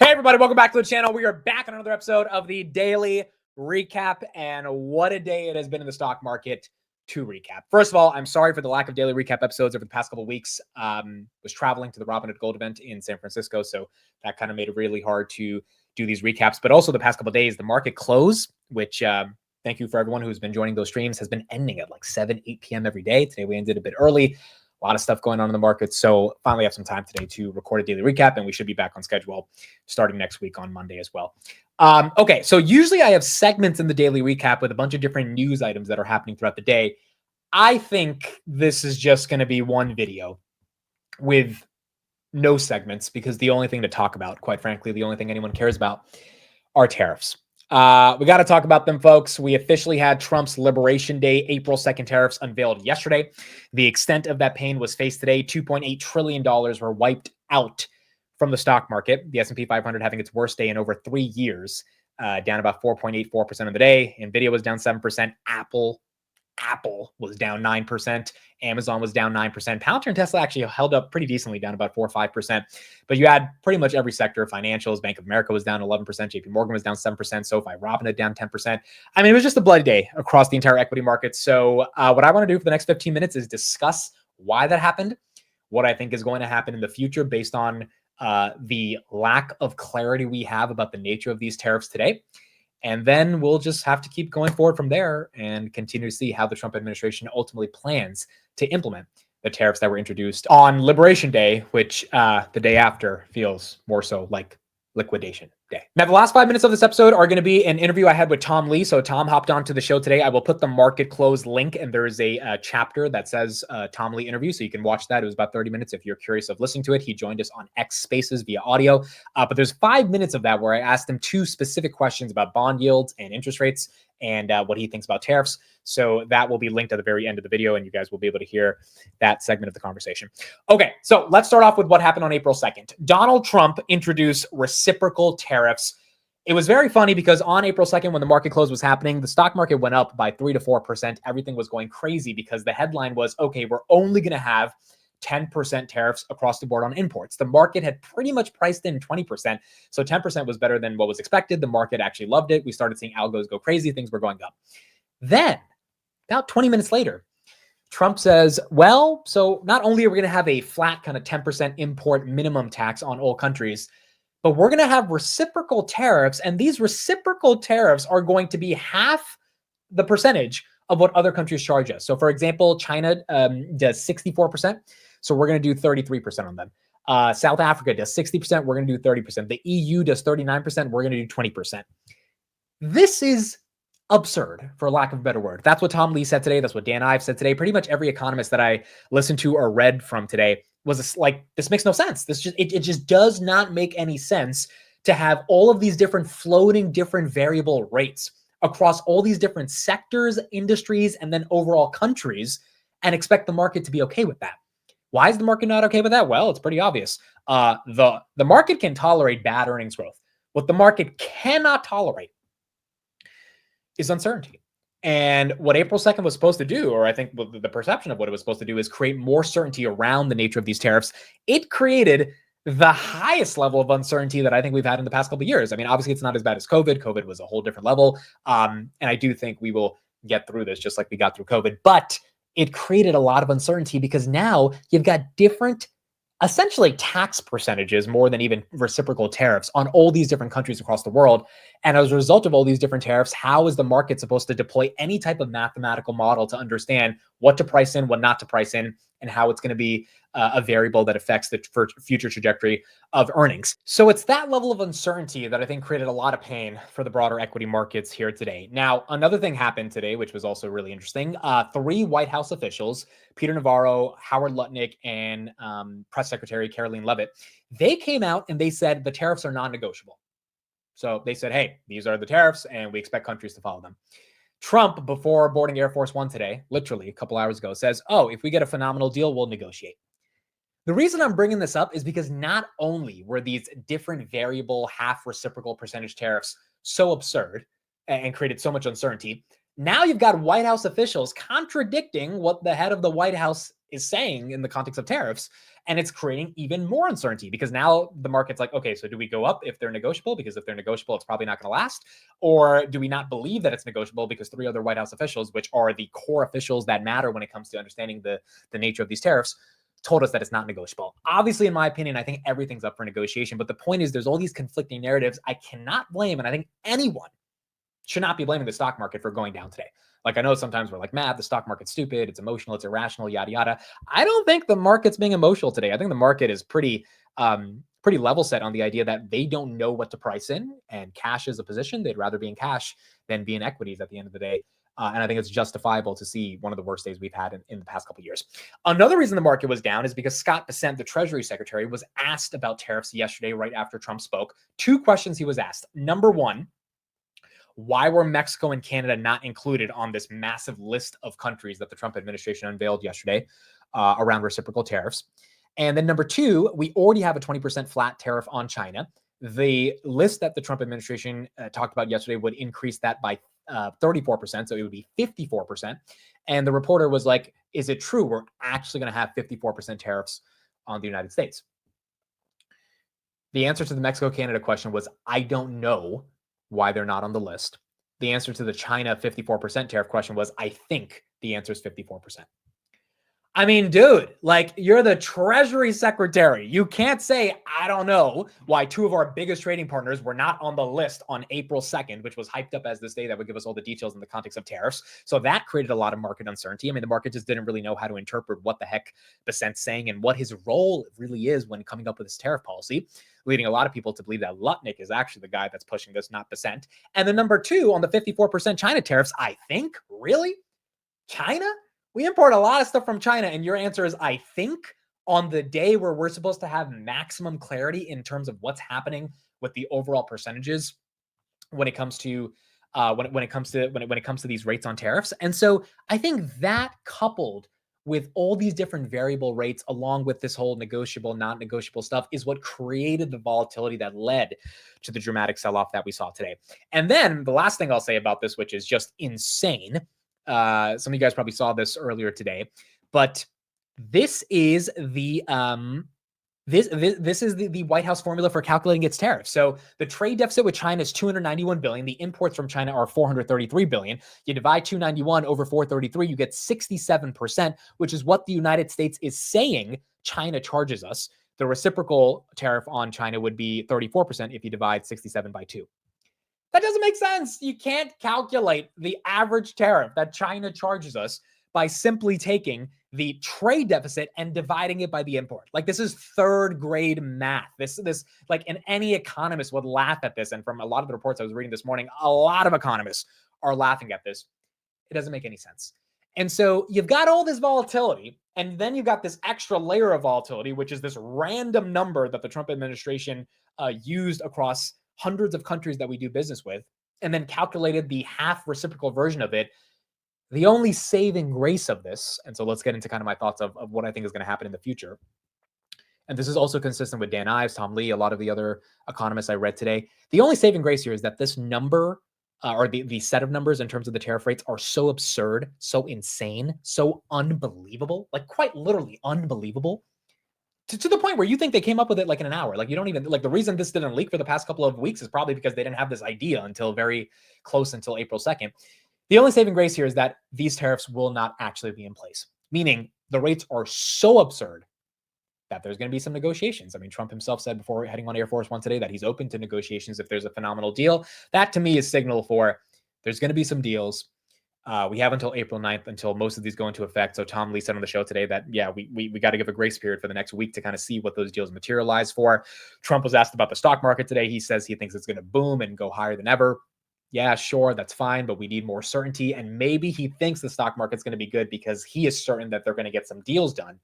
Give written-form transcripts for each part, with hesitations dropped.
Hey everybody, welcome back to the channel. We are back on another episode of the Daily Recap, and what a day it has been in the stock market to recap. First of all, I'm sorry for the lack of daily recap episodes over the past couple of weeks. Was traveling to the Robinhood Gold event in San Francisco, so that kind of made it really hard to do these recaps. But also the past couple of days, the market close, which thank you for everyone who's been joining those streams, has been ending at like 7, 8 p.m. every day. Today we ended a bit early. A lot of stuff going on in the market. So finally have some time today to record a daily recap, and we should be back on schedule starting next week on Monday as well. Okay, so usually I have segments in the daily recap with a bunch of different news items that are happening throughout the day. I think this is just going to be one video with no segments because the only thing to talk about, quite frankly, the only thing anyone cares about are tariffs. We got to talk about them, folks. We officially had Trump's Liberation Day, April 2nd tariffs unveiled yesterday. The extent of that pain was faced today. $2.8 trillion were wiped out from the stock market. The S&P 500 having its worst day in over 3 years, down about 4.84% of the day. NVIDIA was down 7%. Apple was down 9%. Amazon was down 9%. Palantir and Tesla actually held up pretty decently, down about 4 or 5%. But you had pretty much every sector. Financials, Bank of America was down 11%. JP Morgan was down 7%. SoFi, Robinhood down 10%. I mean, it was just a bloody day across the entire equity market. So what I want to do for the next 15 minutes is discuss why that happened, what I think is going to happen in the future based on the lack of clarity we have about the nature of these tariffs today. And then we'll just have to keep going forward from there and continue to see how the Trump administration ultimately plans to implement the tariffs that were introduced on Liberation Day, which the day after feels more so like liquidation day. Now, the last 5 minutes of this episode are going to be an interview I had with Tom Lee. So Tom hopped onto the show today. I will put the market close link, and there is a chapter that says Tom Lee interview. So you can watch that. It was about 30 minutes if you're curious of listening to it. He joined us on X Spaces via audio. But there's 5 minutes of that where I asked him 2 specific questions about bond yields and interest rates and what he thinks about tariffs. So that will be linked at the very end of the video, and you guys will be able to hear that segment of the conversation. Okay, so let's start off with what happened on April 2nd. Donald Trump introduced reciprocal tariffs. It was very funny because on April 2nd, when the market close was happening, the stock market went up by 3 to 4%. Everything was going crazy because the headline was, okay, we're only going to have 10% tariffs across the board on imports. The market had pretty much priced in 20%. So 10% was better than what was expected. The market actually loved it. We started seeing algos go crazy. Things were going up. Then, about 20 minutes later, Trump says, well, so not only are we going to have a flat kind of 10% import minimum tax on all countries, but we're going to have reciprocal tariffs. And these reciprocal tariffs are going to be half the percentage of what other countries charge us. So, for example, China does 64%. So we're going to do 33% on them. South Africa does 60%. We're going to do 30%. The EU does 39%. We're going to do 20%. This is absurd, for lack of a better word. That's what Tom Lee said today. That's what Dan Ives said today. Pretty much every economist that I listened to or read from today was like, this makes no sense. It just does not make any sense to have all of these different floating, different variable rates across all these different sectors, industries, and then overall countries, and expect the market to be okay with that. Why is the market not okay with that? Well, it's pretty obvious. The market can tolerate bad earnings growth. What the market cannot tolerate is uncertainty. And what April 2nd was supposed to do, or I think the perception of what it was supposed to do, is create more certainty around the nature of these tariffs. It created the highest level of uncertainty that I think we've had in the past couple of years. I mean, obviously, it's not as bad as COVID. COVID was a whole different level. And I do think we will get through this just like we got through COVID. But it created a lot of uncertainty because now you've got different, essentially tax percentages more than even reciprocal tariffs on all these different countries across the world. And as a result of all these different tariffs, how is the market supposed to deploy any type of mathematical model to understand what to price in, what not to price in, and how it's going to be a variable that affects the future trajectory of earnings? So it's that level of uncertainty that I think created a lot of pain for the broader equity markets here today. Now, another thing happened today, which was also really interesting. 3 White House officials, Peter Navarro, Howard Lutnick, and Press Secretary Karoline Leavitt, they came out and they said the tariffs are non-negotiable. So they said, hey, these are the tariffs, and we expect countries to follow them. Trump, before boarding Air Force One today, literally a couple hours ago, says, oh, if we get a phenomenal deal, we'll negotiate. The reason I'm bringing this up is because not only were these different variable half reciprocal percentage tariffs so absurd and created so much uncertainty, Now you've got White House officials contradicting what the head of the White House is saying in the context of tariffs. And it's creating even more uncertainty because now the market's like, okay, so do we go up if they're negotiable? Because if they're negotiable, it's probably not going to last. Or do we not believe that it's negotiable because 3 other White House officials, which are the core officials that matter when it comes to understanding the nature of these tariffs, told us that it's not negotiable. Obviously, in my opinion, I think everything's up for negotiation. But the point is there's all these conflicting narratives. I cannot blame, and I think anyone should not be blaming the stock market for going down today. Like, I know sometimes we're like, Matt, the stock market's stupid, it's emotional, it's irrational, yada, yada. I don't think the market's being emotional today. I think the market is pretty level set on the idea that they don't know what to price in, and cash is a position. They'd rather be in cash than be in equities at the end of the day. And I think it's justifiable to see one of the worst days we've had in the past couple of years. Another reason the market was down is because Scott Bessent, the Treasury Secretary, was asked about tariffs yesterday, right after Trump spoke. 2 questions he was asked. Number one, why were Mexico and Canada not included on this massive list of countries that the Trump administration unveiled yesterday around reciprocal tariffs? And then number 2, we already have a 20% flat tariff on China. The list that the Trump administration talked about yesterday would increase that by 34%, so it would be 54%. And the reporter was like, is it true we're actually going to have 54% tariffs on the United States? The answer to the Mexico-Canada question was, I don't know why they're not on the list. The answer to the China 54% tariff question was, I think the answer is 54%. I mean, dude, like, you're the Treasury Secretary. You can't say, I don't know why 2 of our biggest trading partners were not on the list on April 2nd, which was hyped up as this day that would give us all the details in the context of tariffs. So that created a lot of market uncertainty. I mean, the market just didn't really know how to interpret what the heck Bessent's saying and what his role really is when coming up with this tariff policy, leading a lot of people to believe that Lutnick is actually the guy that's pushing this, not Bessent. And then number 2, on the 54% China tariffs, I think, really? China? We import a lot of stuff from China, and your answer is, I think, on the day where we're supposed to have maximum clarity in terms of what's happening with the overall percentages when it comes to when it comes to these rates on tariffs. And so I think that, coupled with all these different variable rates, along with this whole negotiable, not negotiable stuff, is what created the volatility that led to the dramatic sell-off that we saw today. And then the last thing I'll say about this, which is just insane. Some of you guys probably saw this earlier today, but this is the this is the White House formula for calculating its tariffs. So the trade deficit with China is 291 billion. The imports from China are 433 billion. You divide 291 over 433, you get 67%, which is what the United States is saying China charges us. The reciprocal tariff on China would be 34% if you divide 67 by 2. That doesn't make sense. You can't calculate the average tariff that China charges us by simply taking the trade deficit and dividing it by the import. Like, this is 3rd grade math. This like, and any economist would laugh at this. And from a lot of the reports I was reading this morning, a lot of economists are laughing at this. It doesn't make any sense. And so you've got all this volatility, and then you've got this extra layer of volatility, which is this random number that the Trump administration used across hundreds of countries that we do business with, and then calculated the half reciprocal version of it. The only saving grace of this, and so let's get into kind of my thoughts of what I think is going to happen in the future. And this is also consistent with Dan Ives, Tom Lee, a lot of the other economists I read today. The only saving grace here is that this number, or the set of numbers in terms of the tariff rates, are so absurd, so insane, so unbelievable, like quite literally unbelievable, to the point where you think they came up with it like in an hour. Like, you don't even, like, the reason this didn't leak for the past couple of weeks is probably because they didn't have this idea until very close, until April 2nd. The only saving grace here is that these tariffs will not actually be in place, meaning the rates are so absurd that there's going to be some negotiations. I mean, Trump himself said before heading on Air Force One today that he's open to negotiations if there's a phenomenal deal. That to me is signal for there's going to be some deals. We have until April 9th until most of these go into effect. So Tom Lee said on the show today that, yeah, we got to give a grace period for the next week to kind of see what those deals materialize for. Trump was asked about the stock market today. He says he thinks it's going to boom and go higher than ever. Yeah, sure, that's fine, but we need more certainty. And maybe he thinks the stock market's going to be good because he is certain that they're going to get some deals done,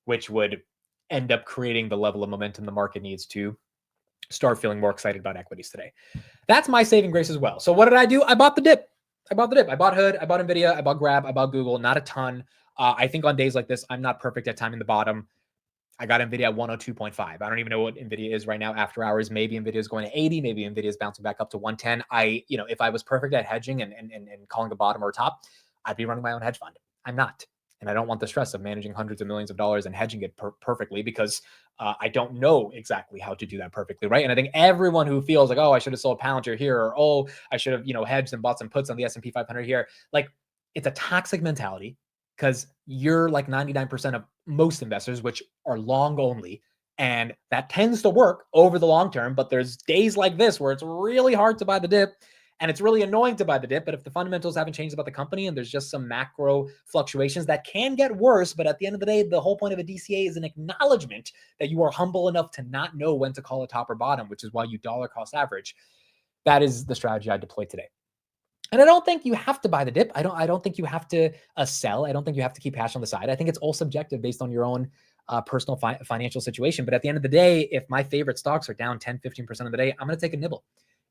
which would end up creating the level of momentum the market needs to start feeling more excited about equities today. That's my saving grace as well. So what did I do? I bought the dip. I bought Hood, I bought NVIDIA, I bought Grab, I bought Google, not a ton. I think on days like this, I'm not perfect at timing the bottom. I got NVIDIA at 102.5. I don't even know what NVIDIA is right now after hours. Maybe NVIDIA is going to 80. Maybe NVIDIA is bouncing back up to 110. If I was perfect at hedging and calling a bottom or a top, I'd be running my own hedge fund. I'm not. And I don't want the stress of managing hundreds of millions of dollars and hedging it perfectly because I don't know exactly how to do that perfectly, right? And I think everyone who feels like, oh, I should have sold Palantir here, or oh, I should have, hedged and bought some puts on the S&P 500 here, like it's a toxic mentality because you're like 99% of most investors, which are long only. And that tends to work over the long term. But there's days like this where it's really hard to buy the dip and it's really annoying to buy the dip. But if the fundamentals haven't changed about the company and there's just some macro fluctuations that can get worse, but at the end of the day, the whole point of a DCA is an acknowledgement that you are humble enough to not know when to call a top or bottom, which is why you dollar cost average. That is the strategy I deployed today. And I don't think you have to buy the dip. I don't think you have to sell. I don't think you have to keep cash on the side. I think it's all subjective based on your own personal financial situation. But at the end of the day, if my favorite stocks are down 10, 15% of the day, I'm going to take a nibble.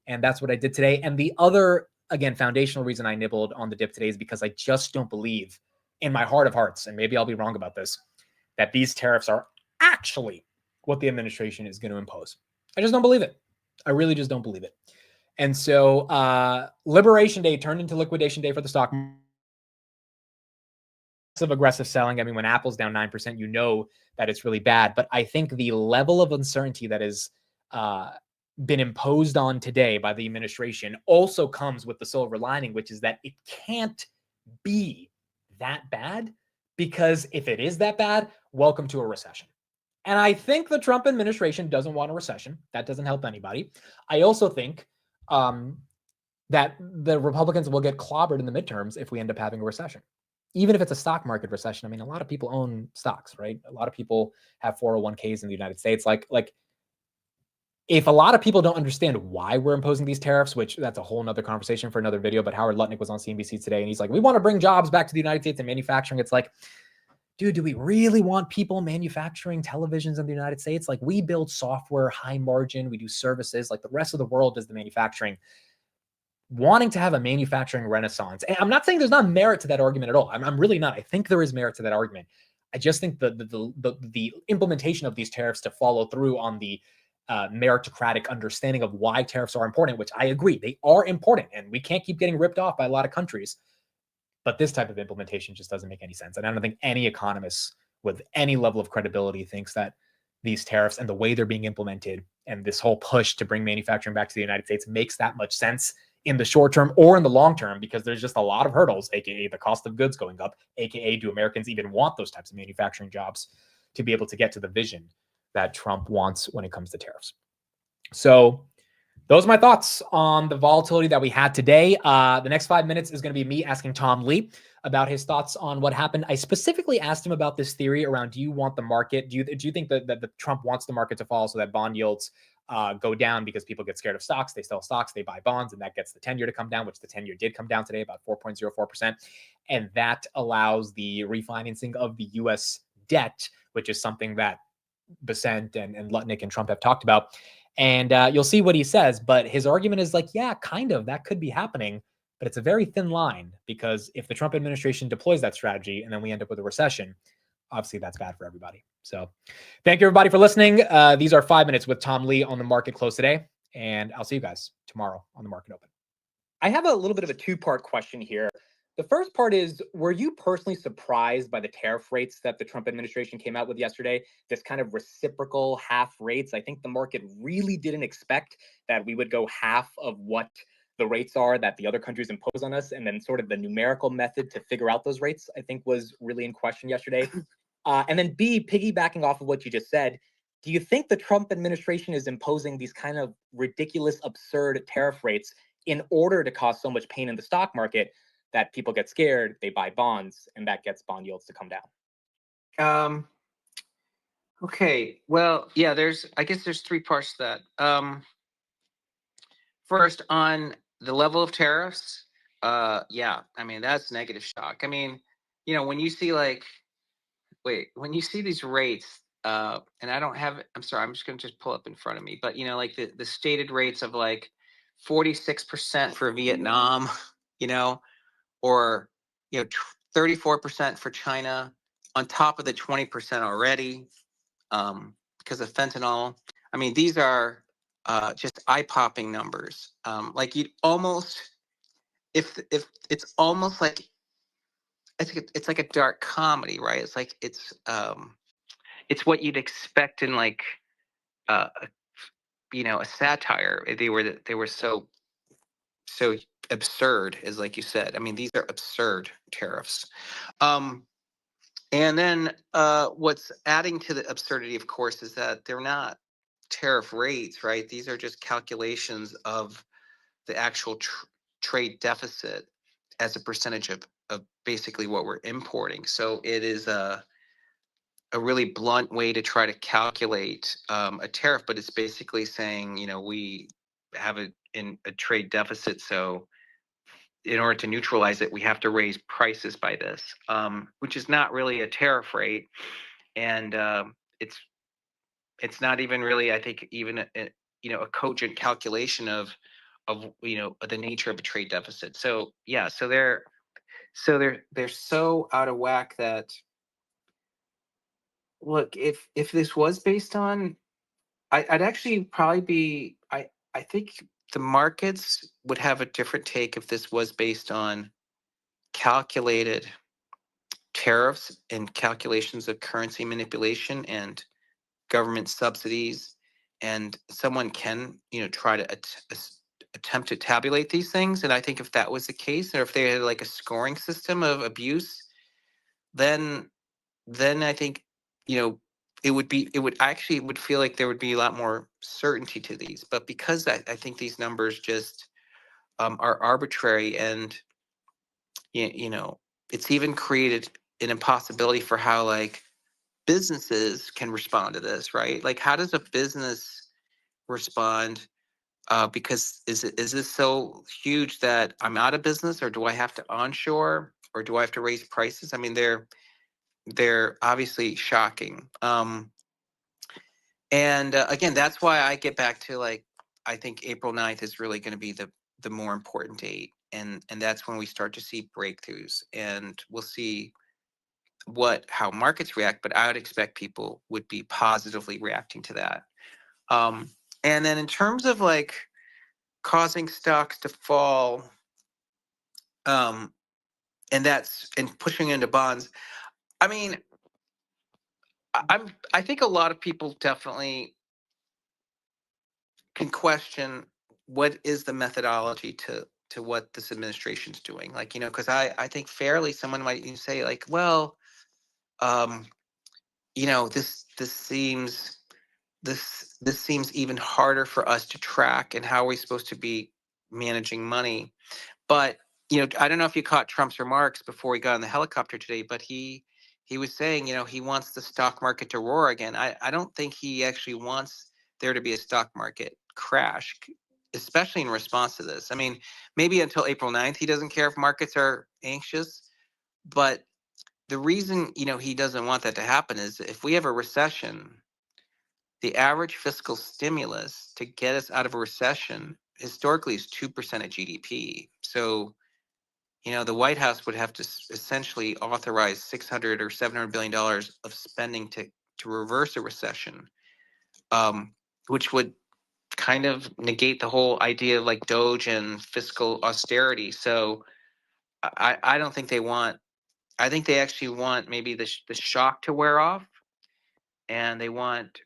And that's what I did today. And the other, again, foundational reason I nibbled on the dip today is because I just don't believe in my heart of hearts, and maybe I'll be wrong about this, that these tariffs are actually what the administration is going to impose. I just don't believe it. I really just don't believe it. And so Liberation Day turned into liquidation day for the stock market. Of aggressive selling. I mean, when Apple's down 9%, you know that it's really bad. But I think the level of uncertainty that is been imposed on today by the administration also comes with the silver lining, which is that it can't be that bad, because if it is that bad, welcome to a recession. And I think the Trump administration doesn't want a recession. That doesn't help anybody. I also think that the Republicans will get clobbered in the midterms if we end up having a recession. Even if it's a stock market recession, I mean, a lot of people own stocks, right? A lot of people have 401ks in the United States. Like if a lot of people don't understand why we're imposing these tariffs, which that's a whole nother conversation for another video, but Howard Lutnick was on CNBC today and he's like, we want to bring jobs back to the United States and manufacturing. It's like, dude, do we really want people manufacturing televisions in the United States? Like, we build software, high margin, we do services, like the rest of the world does the manufacturing. Wanting to have a manufacturing renaissance. And I'm not saying there's not merit to that argument at all. I'm really not. I think there is merit to that argument. I just think the implementation of these tariffs to follow through on the meritocratic understanding of why tariffs are important, which I agree, they are important, and we can't keep getting ripped off by a lot of countries. But this type of implementation just doesn't make any sense. And I don't think any economist with any level of credibility thinks that these tariffs and the way they're being implemented and this whole push to bring manufacturing back to the United States makes that much sense in the short term or in the long term, because there's just a lot of hurdles, aka the cost of goods going up, aka do Americans even want those types of manufacturing jobs to be able to get to the vision that Trump wants when it comes to tariffs. So those are my thoughts on the volatility that we had today. The next 5 minutes is going to be me asking Tom Lee about his thoughts on what happened. I specifically asked him about this theory around, do you want the market? Do you think that Trump wants the market to fall so that bond yields go down because people get scared of stocks? They sell stocks, they buy bonds, and that gets the 10-year to come down, which the 10-year did come down today, about 4.04%. And that allows the refinancing of the U.S. debt, which is something that Besant and Lutnick and Trump have talked about. And you'll see what he says. But his argument is like, yeah, kind of, that could be happening. But it's a very thin line, because if the Trump administration deploys that strategy and then we end up with a recession, obviously that's bad for everybody. So thank you, everybody, for listening. These are 5 minutes with Tom Lee on the market close today. And I'll see you guys tomorrow on the market open. I have a little bit of a two-part question here. The first part is, were you personally surprised by the tariff rates that the Trump administration came out with yesterday? This kind of reciprocal half rates. I think the market really didn't expect that we would go half of what the rates are that the other countries impose on us. And then sort of the numerical method to figure out those rates, I think, was really in question yesterday. And then B, piggybacking off of what you just said, do you think the Trump administration is imposing these kind of ridiculous, absurd tariff rates in order to cause so much pain in the stock market that people get scared, they buy bonds, and that gets bond yields to come down? Okay. Well, yeah, I guess there's three parts to that. First, on the level of tariffs, yeah, I mean, that's negative shock. I mean, when you see when you see these rates, and I don't have it, I'm sorry, I'm just going to just pull up in front of me, but like the stated rates of like 46% for Vietnam, or 34% for China, on top of the 20% already. because of fentanyl. I mean, these are just eye-popping numbers. Like you'd almost, if it's almost like it's like a dark comedy, right? It's like it's what you'd expect in like a a satire. They were so absurd, as like you said. I mean, these are absurd tariffs. Um, and then what's adding to the absurdity, of course, is that they're not tariff rates, right? These are just calculations of the actual trade deficit as a percentage of basically what we're importing. So it is a really blunt way to try to calculate a tariff, but it's basically saying, we have a trade deficit, so in order to neutralize it, we have to raise prices by this, which is not really a tariff rate, and it's not even really, I think, even a cogent calculation of the nature of a trade deficit. So yeah, so they're so out of whack that, look, if this was based on, I'd actually probably be, I think the markets would have a different take if this was based on calculated tariffs and calculations of currency manipulation and government subsidies, and someone can try to attempt to tabulate these things. And I think if that was the case, or if they had like a scoring system of abuse, then I think it would feel like there would be a lot more certainty to these. But because I think these numbers just are arbitrary, and it's even created an impossibility for how like businesses can respond to this, right? Like, how does a business respond? Because is this so huge that I'm out of business, or do I have to onshore, or do I have to raise prices? I mean, they're obviously shocking. And again, that's why I get back to, like, I think April 9th is really going to be the more important date, and that's when we start to see breakthroughs, and we'll see how markets react. But I would expect people would be positively reacting to that. Um, and then in terms of like causing stocks to fall, um, and pushing into bonds. I mean, I think a lot of people definitely can question what is the methodology to what this administration's doing. Like, because I think fairly someone might even say like, well, um, this seems even harder for us to track, and how are we supposed to be managing money? But I don't know if you caught Trump's remarks before he got on the helicopter today, but he was saying, he wants the stock market to roar again. I don't think he actually wants there to be a stock market crash, especially in response to this. I mean, maybe until April 9th, he doesn't care if markets are anxious, but the reason, he doesn't want that to happen is if we have a recession, the average fiscal stimulus to get us out of a recession historically is 2% of GDP. So, the White House would have to essentially authorize 600 or 700 billion dollars of spending to reverse a recession, which would kind of negate the whole idea of like Doge and fiscal austerity. So I don't think they want. I think they actually want maybe the shock to wear off, and they want